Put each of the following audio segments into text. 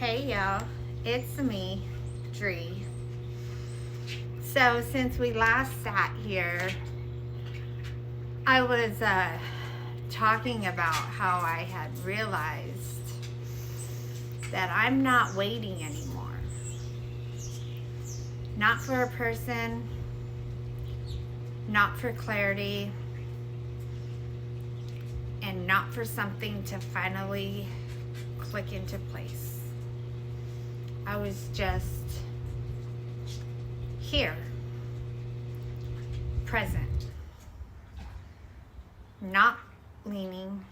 Hey y'all, it's me, Dri. So since we last sat here, I was talking about how I had realized that I'm not waiting anymore. Not for a person, not for clarity, and not for something to finally click into place. I was just here, present, not leaning,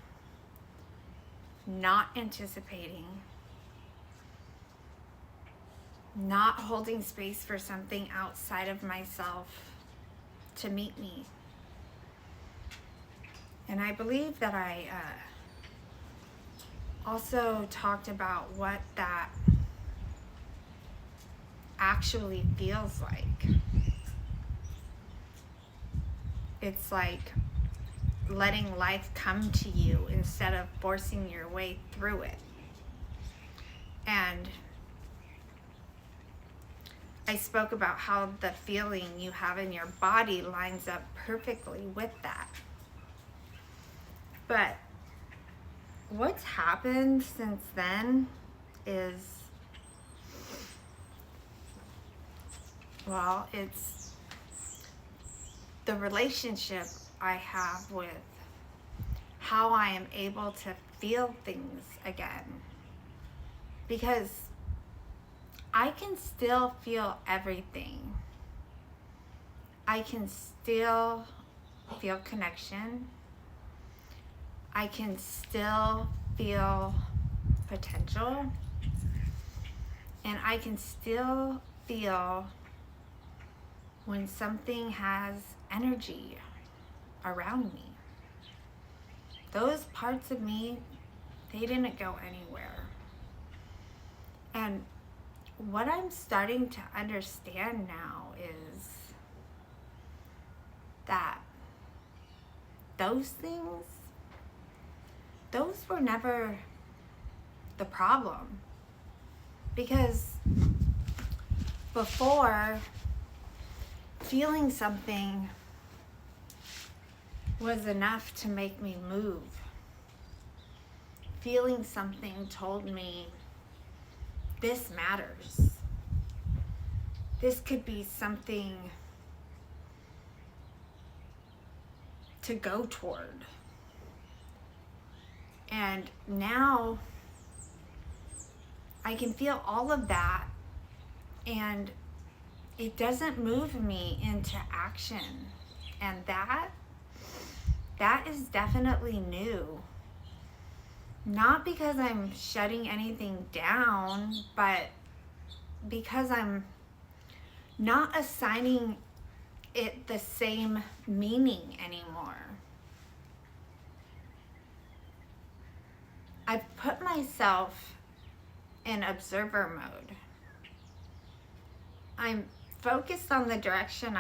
not anticipating, not holding space for something outside of myself to meet me. And I believe that I also talked about what that actually feels like. It's like letting life come to you instead of forcing your way through it. And I spoke about how the feeling you have in your body lines up perfectly with that. But what's happened since then is, well, it's the relationship I have with how I am able to feel things again. Because I can still feel everything. I can still feel connection. I can still feel potential. And I can still feel when something has energy around me. Those parts of me, they didn't go anywhere. And what I'm starting to understand now is that those things, those were never the problem. Because before, feeling something was enough to make me move. Feeling something told me, this matters. This could be something to go toward. And now I can feel all of that, and it doesn't move me into action. And that is definitely new. Not because I'm shutting anything down, but because I'm not assigning it the same meaning anymore. I've put myself in observer mode. I'm focused on the direction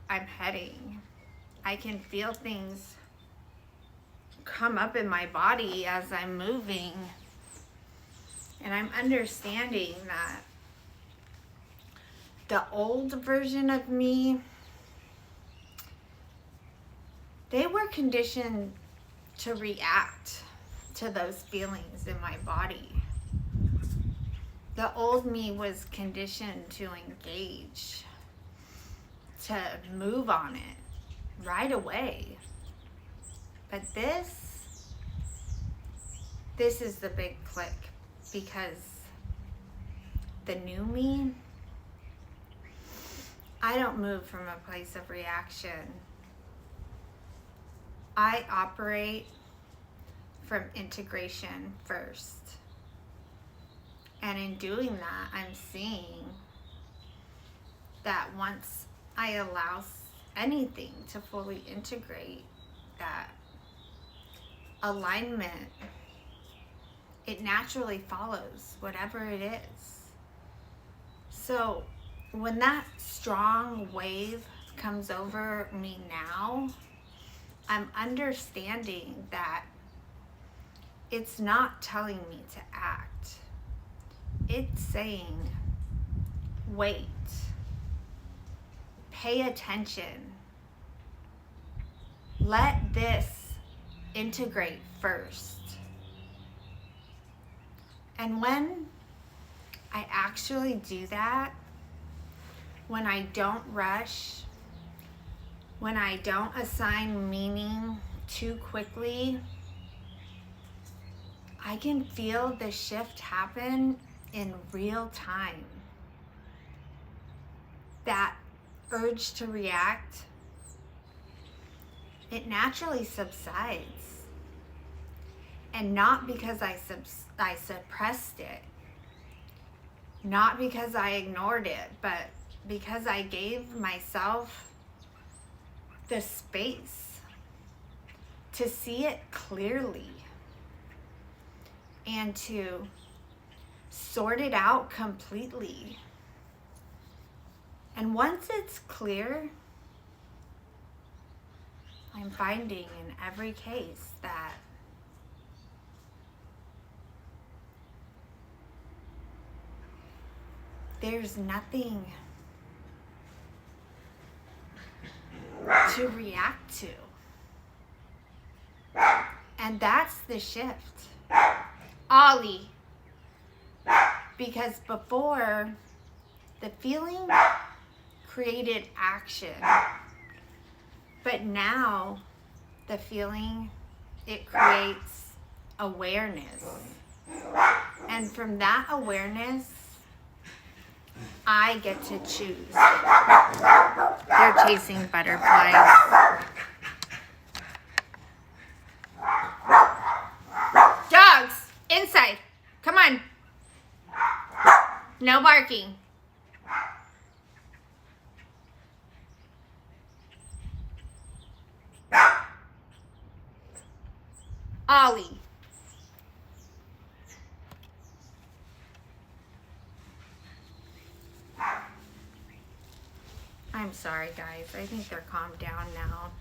I'm heading. I can feel things come up in my body as I'm moving, and I'm understanding that the old version of me, they were conditioned to react to those feelings in my body. The old me was conditioned to engage, to move on it right away. But this is the big click, because the new me, I don't move from a place of reaction. I operate from integration first. And in doing that, I'm seeing that once I allow anything to fully integrate, that alignment, it naturally follows whatever it is. So when that strong wave comes over me now, I'm understanding that it's not telling me to act. It's saying, wait, pay attention, let this integrate first. And when I actually do that, when I don't rush, when I don't assign meaning too quickly, I can feel the shift happen in real time. That urge to react, it naturally subsides. And not because I suppressed it, not because I ignored it, but because I gave myself the space to see it clearly and to sort it out completely. And once it's clear, I'm finding in every case that there's nothing to react to. And that's the shift. Ollie. Because before, the feeling created action. But now, the feeling, it creates awareness. And from that awareness, I get to choose. They're chasing butterflies. Dogs, inside. Come on. No barking. Ollie. I'm sorry, guys. I think they're calmed down now.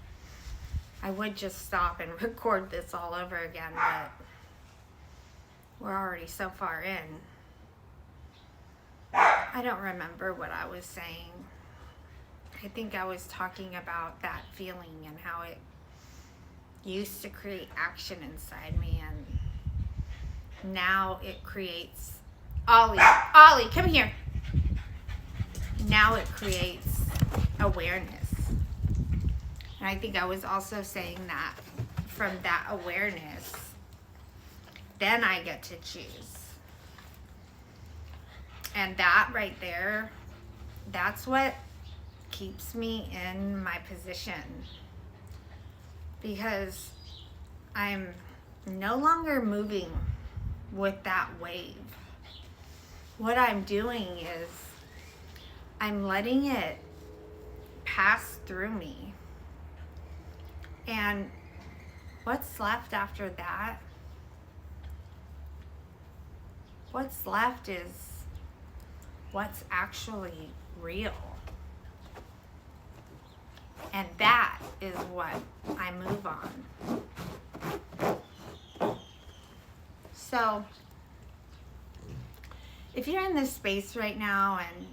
I would just stop and record this all over again, but we're already so far in. I don't remember what I was saying. I think I was talking about that feeling and how it used to create action inside me, and now it creates... Ollie, come here. Now it creates awareness. And I think I was also saying that from that awareness, then I get to choose. And that right there, that's what keeps me in my position. Because I'm no longer moving with that wave. What I'm doing is I'm letting it pass through me. And what's left after that? What's left is what's actually real. And that is what I move on. So, if you're in this space right now and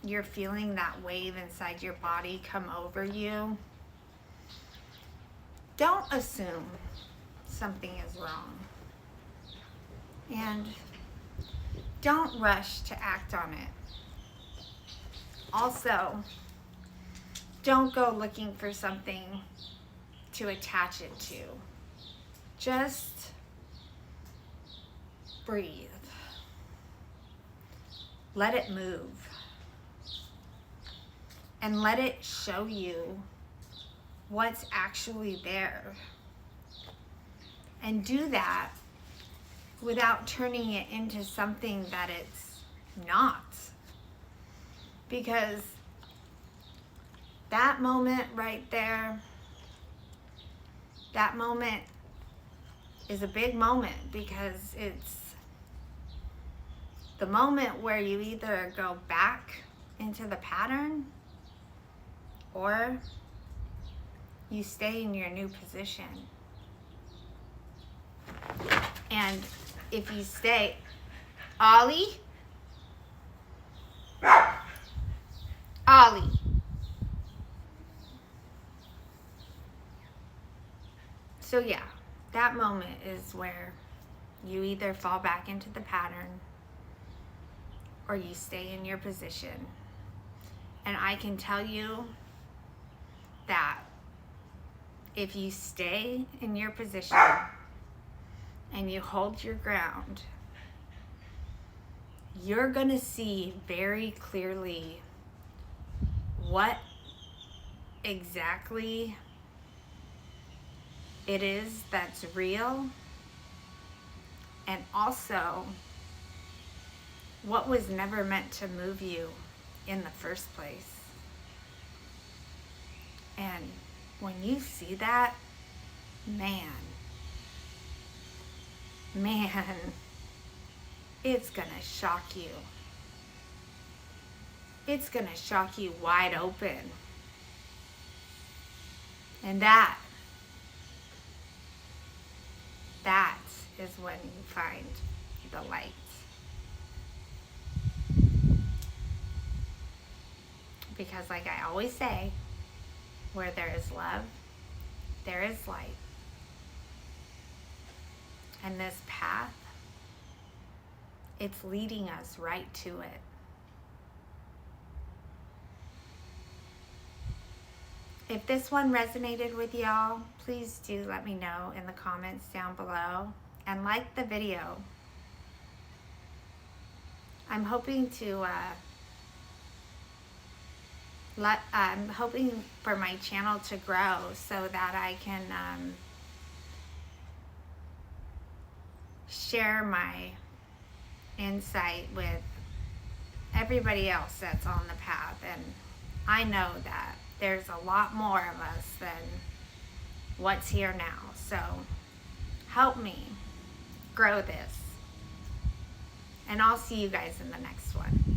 you're feeling that wave inside your body come over you, don't assume something is wrong. And don't rush to act on it. Also, don't go looking for something to attach it to. Just breathe. Let it move. And let it show you what's actually there. And do that without turning it into something that it's not. Because that moment right there, that moment is a big moment, because it's the moment where you either go back into the pattern or you stay in your new position. And if you stay, Ollie, Ollie. So yeah, that moment is where you either fall back into the pattern or you stay in your position. And I can tell you that if you stay in your position and you hold your ground, you're gonna see very clearly what exactly it is that's real, and also what was never meant to move you in the first place. And when you see that, man, it's gonna shock you. It's gonna shock you wide open. And that is when you find the light. Because like I always say, where there is love, there is light. And this path, it's leading us right to it. If this one resonated with y'all, please do let me know in the comments down below and like the video. I'm hoping to I'm hoping for my channel to grow so that I can share my insight with everybody else that's on the path. And I know that there's a lot more of us than what's here now. So help me grow this. And I'll see you guys in the next one.